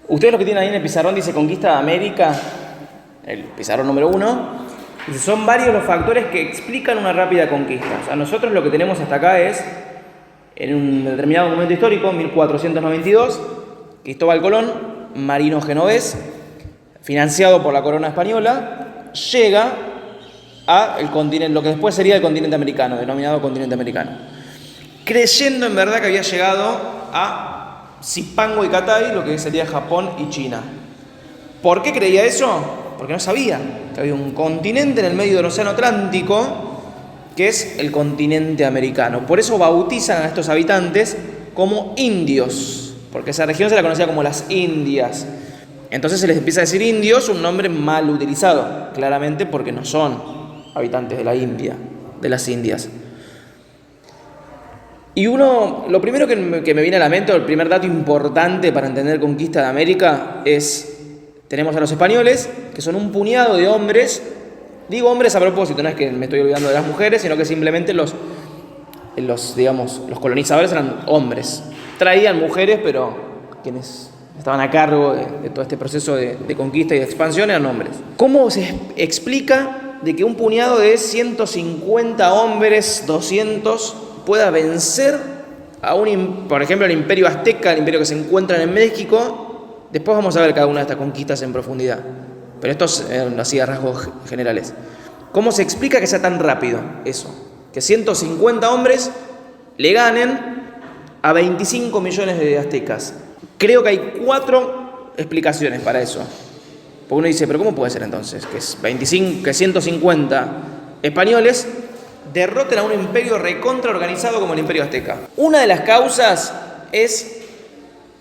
Ustedes lo que tienen ahí en el pizarrón dice Conquista de América, el pizarrón número 1. Son varios los factores que explican una rápida conquista. O sea, nosotros lo que tenemos hasta acá es, en un determinado momento histórico, 1492, Cristóbal Colón, marino genovés, financiado por la corona española, llega a el continente, lo que después sería el continente americano, denominado continente americano, creyendo en verdad que había llegado a Zipango y Cathay, lo que sería Japón y China. ¿Por qué creía eso? Porque no sabía que había un continente en el medio del océano Atlántico que es el continente americano. Por eso bautizan a estos habitantes como indios, porque esa región se la conocía como las Indias. Entonces se les empieza a decir indios, un nombre mal utilizado, claramente porque no son habitantes de la India, de las Indias. Y lo primero que me viene a la mente, el primer dato importante para entender Conquista de América es, tenemos a los españoles, que son un puñado de hombres. Digo hombres a propósito, no es que me estoy olvidando de las mujeres, sino que simplemente los colonizadores eran hombres. Traían mujeres, pero quienes estaban a cargo de todo este proceso de conquista y de expansión eran hombres. ¿Cómo se explica de que un puñado de 150 hombres, 200, pueda vencer a por ejemplo, el Imperio Azteca, el imperio que se encuentra en México? Después vamos a ver cada una de estas conquistas en profundidad. Pero esto es así a rasgos generales. ¿Cómo se explica que sea tan rápido eso? Que 150 hombres le ganen a 25 millones de aztecas. Creo que hay 4 explicaciones para eso. Porque uno dice, ¿pero cómo puede ser entonces? Que 150 españoles derroten a un imperio recontra organizado como el Imperio Azteca. Una de las causas es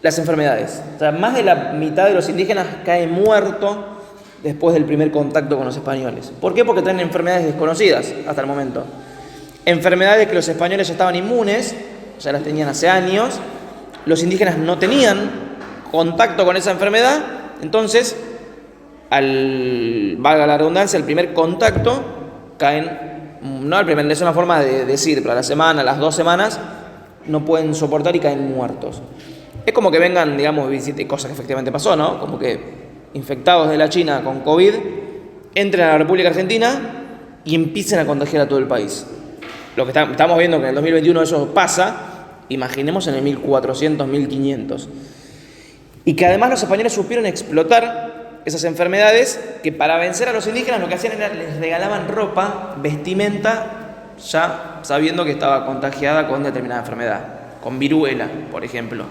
las enfermedades. O sea, más de la mitad de los indígenas cae muerto después del primer contacto con los españoles. ¿Por qué? Porque traen enfermedades desconocidas hasta el momento. Enfermedades que los españoles ya estaban inmunes, ya las tenían hace años. Los indígenas no tenían contacto con esa enfermedad. Entonces, valga la redundancia, el primer contacto caen, no al primer, es una forma de decir, pero a la semana, a las 2 semanas, no pueden soportar y caen muertos. Es como que vengan, digamos, cosas que efectivamente pasó, ¿no? Como que infectados de la China con COVID entren a la República Argentina y empiecen a contagiar a todo el país. Lo que estamos viendo que en el 2021 eso pasa, imaginemos en el 1400, 1500. Y que además los españoles supieron explotar esas enfermedades, que para vencer a los indígenas lo que hacían era les regalaban ropa, vestimenta, ya sabiendo que estaba contagiada con determinada enfermedad, con viruela, por ejemplo.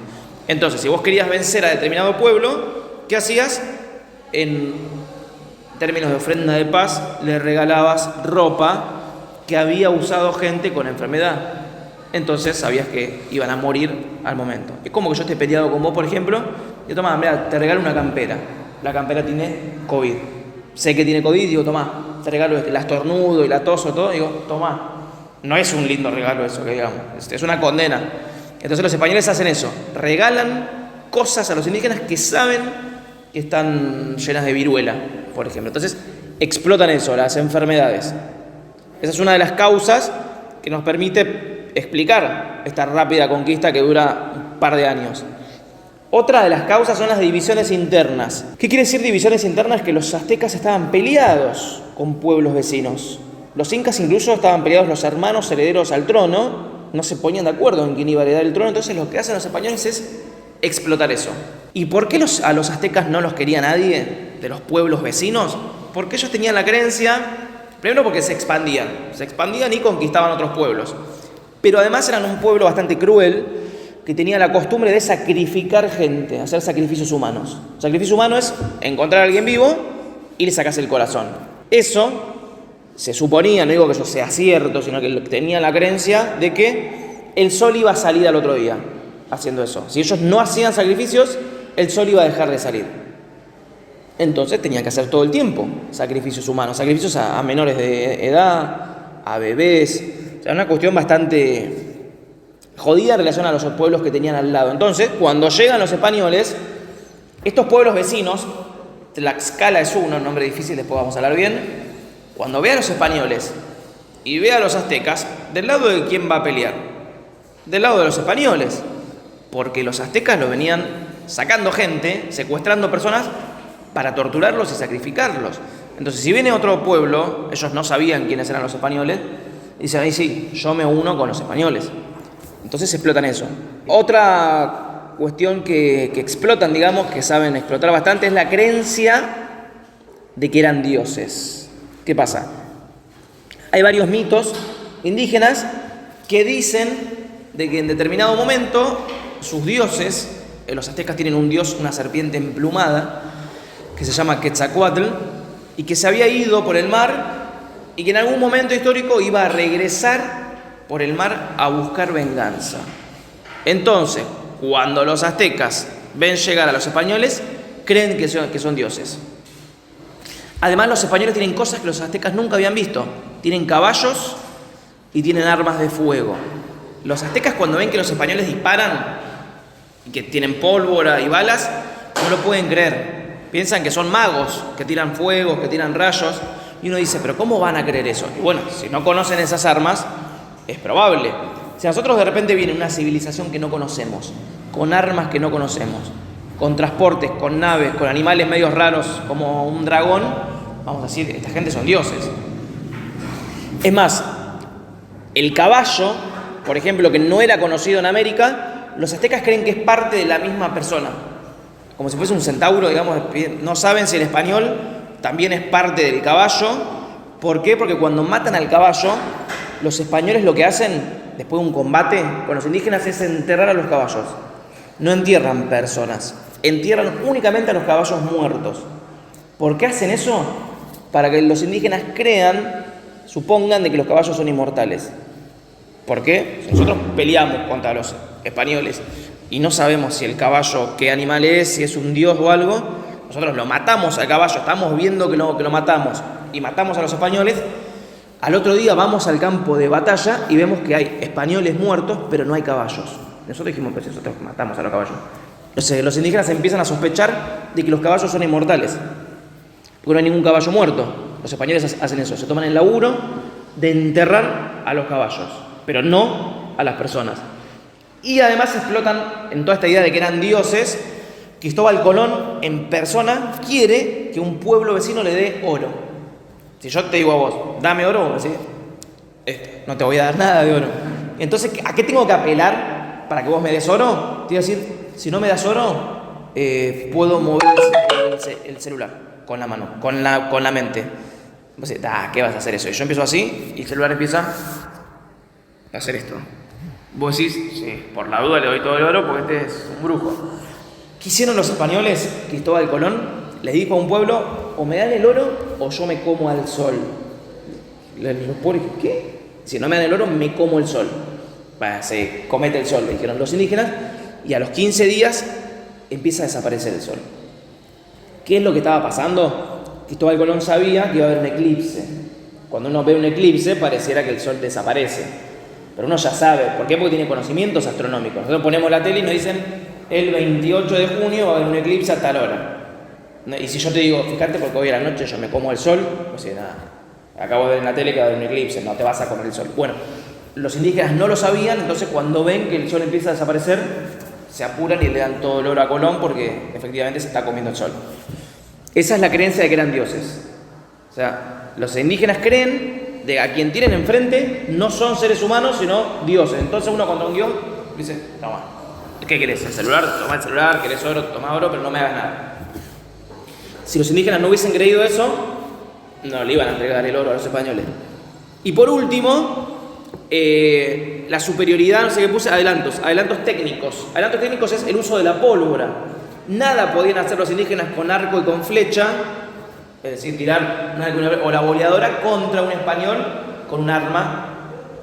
Entonces, si vos querías vencer a determinado pueblo, ¿qué hacías? En términos de ofrenda de paz, le regalabas ropa que había usado gente con enfermedad. Entonces sabías que iban a morir al momento. Es como que yo esté peleado con vos, por ejemplo, y toma, mira, te regalo una campera. La campera tiene COVID. Sé que tiene COVID, digo, tomá, te regalo la estornudo y la toso, todo, digo, tomá. No es un lindo regalo eso, que digamos, es una condena. Entonces los españoles hacen eso, regalan cosas a los indígenas que saben que están llenas de viruela, por ejemplo. Entonces explotan eso, las enfermedades. Esa es una de las causas que nos permite explicar esta rápida conquista que dura un par de años. Otra de las causas son las divisiones internas. ¿Qué quiere decir divisiones internas? Que los aztecas estaban peleados con pueblos vecinos. Los incas incluso estaban peleados, los hermanos herederos al trono, no se ponían de acuerdo en quién iba a heredar el trono. Entonces lo que hacen los españoles es explotar eso. ¿Y por qué a los aztecas no los quería nadie de los pueblos vecinos? Porque ellos tenían la creencia, primero porque se expandían y conquistaban otros pueblos. Pero además eran un pueblo bastante cruel, que tenía la costumbre de sacrificar gente, hacer sacrificios humanos. Sacrificio humano es encontrar a alguien vivo y le sacas el corazón. Eso se suponía, no digo que eso sea cierto, sino que tenían la creencia de que el sol iba a salir al otro día haciendo eso. Si ellos no hacían sacrificios, el sol iba a dejar de salir. Entonces tenían que hacer todo el tiempo sacrificios humanos, sacrificios a menores de edad, a bebés. O sea, una cuestión bastante jodida en relación a los pueblos que tenían al lado. Entonces, cuando llegan los españoles, estos pueblos vecinos, Tlaxcala es uno, un nombre difícil, después vamos a hablar bien. Cuando ve a los españoles y ve a los aztecas, ¿del lado de quién va a pelear? Del lado de los españoles, porque los aztecas lo venían sacando gente, secuestrando personas para torturarlos y sacrificarlos. Entonces, si viene otro pueblo, ellos no sabían quiénes eran los españoles, y dicen, ahí sí, yo me uno con los españoles. Entonces explotan eso. Otra cuestión que explotan, digamos, que saben explotar bastante, es la creencia de que eran dioses. ¿Qué pasa? Hay varios mitos indígenas que dicen de que en determinado momento sus dioses, los aztecas tienen un dios, una serpiente emplumada, que se llama Quetzalcóatl, y que se había ido por el mar y que en algún momento histórico iba a regresar por el mar a buscar venganza. Entonces, cuando los aztecas ven llegar a los españoles, creen que son dioses. Además, los españoles tienen cosas que los aztecas nunca habían visto. Tienen caballos y tienen armas de fuego. Los aztecas, cuando ven que los españoles disparan y que tienen pólvora y balas, no lo pueden creer. Piensan que son magos, que tiran fuego, que tiran rayos. Y uno dice, ¿pero cómo van a creer eso? Y bueno, si no conocen esas armas, es probable. Si a nosotros de repente viene una civilización que no conocemos, con armas que no conocemos, con transportes, con naves, con animales medios raros como un dragón, vamos a decir, esta gente son dioses. Es más, el caballo, por ejemplo, que no era conocido en América, los aztecas creen que es parte de la misma persona. Como si fuese un centauro, digamos, no saben si el español también es parte del caballo. ¿Por qué? Porque cuando matan al caballo, los españoles lo que hacen, después de un combate con los indígenas, es enterrar a los caballos. No entierran personas, entierran únicamente a los caballos muertos. ¿Por qué hacen eso? Para que los indígenas supongan de que los caballos son inmortales. ¿Por qué? Si nosotros peleamos contra los españoles y no sabemos si el caballo qué animal es, si es un dios o algo, nosotros lo matamos al caballo, estamos viendo que lo matamos y matamos a los españoles. Al otro día vamos al campo de batalla y vemos que hay españoles muertos, pero no hay caballos. Nosotros dijimos, pues nosotros matamos a los caballos. Entonces los indígenas empiezan a sospechar de que los caballos son inmortales, porque no hay ningún caballo muerto. Los españoles hacen eso, se toman el laburo de enterrar a los caballos, pero no a las personas. Y además explotan en toda esta idea de que eran dioses. Cristóbal Colón en persona quiere que un pueblo vecino le dé oro. Si yo te digo a vos, dame oro, vos decís, no te voy a dar nada de oro. Entonces, ¿a qué tengo que apelar para que vos me des oro? Te iba a decir, si no me das oro, puedo mover el celular con la mano, con la mente. Vos decís, ¿qué vas a hacer eso? Y yo empiezo así y el celular empieza a hacer esto. Vos decís, sí, por la duda le doy todo el oro porque este es un brujo. ¿Qué hicieron los españoles? Cristóbal Colón les dijo a un pueblo, o me dan el oro o yo me como al sol. Los pobres, ¿qué? Si no me dan el oro, me como el sol. Se comete el sol, le dijeron los indígenas, y a los 15 días empieza a desaparecer el sol. ¿Qué es lo que estaba pasando? Cristóbal Colón sabía que iba a haber un eclipse. Cuando uno ve un eclipse, pareciera que el sol desaparece. Pero uno ya sabe, ¿por qué? Porque tiene conocimientos astronómicos. Nosotros ponemos la tele y nos dicen, el 28 de junio va a haber un eclipse a tal hora. Y si yo te digo, fíjate, porque hoy a la noche yo me como el sol, pues sí, nada, acabo de ver en la tele que va a haber un eclipse, no te vas a comer el sol. Bueno, los indígenas no lo sabían, entonces cuando ven que el sol empieza a desaparecer, se apuran y le dan todo el oro a Colón porque efectivamente se está comiendo el sol. Esa es la creencia de que eran dioses. O sea, los indígenas creen de a quien tienen enfrente no son seres humanos, sino dioses. Entonces uno contra un dios dice, toma, ¿qué querés? ¿El celular? Toma el celular, ¿querés oro? Toma oro, pero no me hagas nada. Si los indígenas no hubiesen creído eso, no le iban a entregar el oro a los españoles. Y por último, la superioridad, no sé qué puse, adelantos técnicos. Adelantos técnicos es el uso de la pólvora. Nada podían hacer los indígenas con arco y con flecha, es decir, tirar o la boleadora contra un español con un arma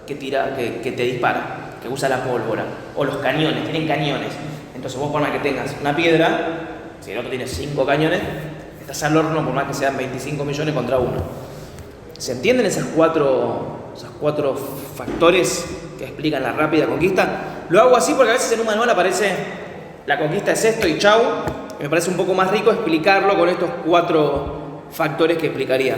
que te dispara, que usa la pólvora. O los cañones, tienen cañones. Entonces vos por más que tengas una piedra, si el otro tiene 5 cañones, estás al horno por más que sean 25 millones contra uno. ¿Se entienden esos cuatro factores que explican la rápida conquista? Lo hago así porque a veces en un manual aparece la conquista es esto y chau. Me parece un poco más rico explicarlo con estos 4 factores que explicaría.